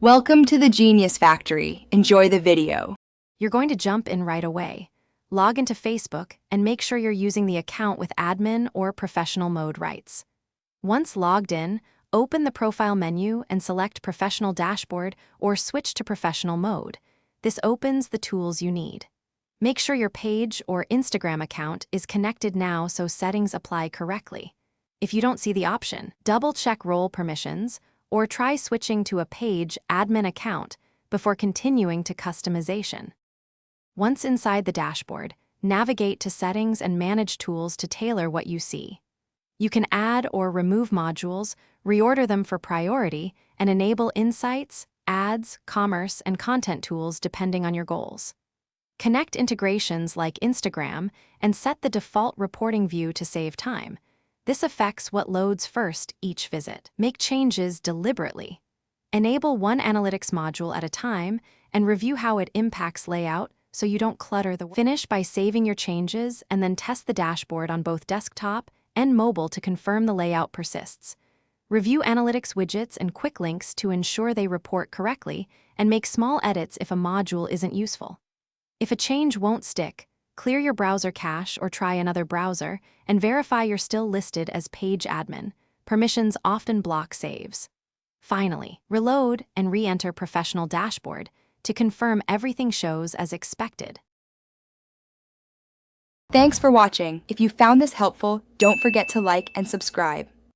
Welcome to the Genius Factory. Enjoy the video. You're going to jump in right away. Log into Facebook and make sure you're using the account with admin or professional mode rights. Once logged in, open the profile menu and select Professional Dashboard or switch to Professional mode. This opens the tools you need. Make sure your page or Instagram account is connected now so settings apply correctly. If you don't see the option, double-check role permissions or try switching to a page admin account before continuing to customization. Once inside the dashboard, navigate to Settings and Manage Tools to tailor what you see. You can add or remove modules, reorder them for priority, and enable insights, ads, commerce, and content tools depending on your goals. Connect integrations like Instagram and set the default reporting view to save time. This affects what loads first each visit. Make changes deliberately. Enable one analytics module at a time and review how it impacts layout so you don't clutter the. Finish by saving your changes and then test the dashboard on both desktop and mobile to confirm the layout persists. Review analytics widgets and quick links to ensure they report correctly and make small edits if a module isn't useful. If a change won't stick, clear your browser cache or try another browser and verify you're still listed as page admin. Permissions often block saves. Finally, reload and re-enter Professional Dashboard to confirm everything shows as expected. Thanks for watching. If you found this helpful, don't forget to like and subscribe.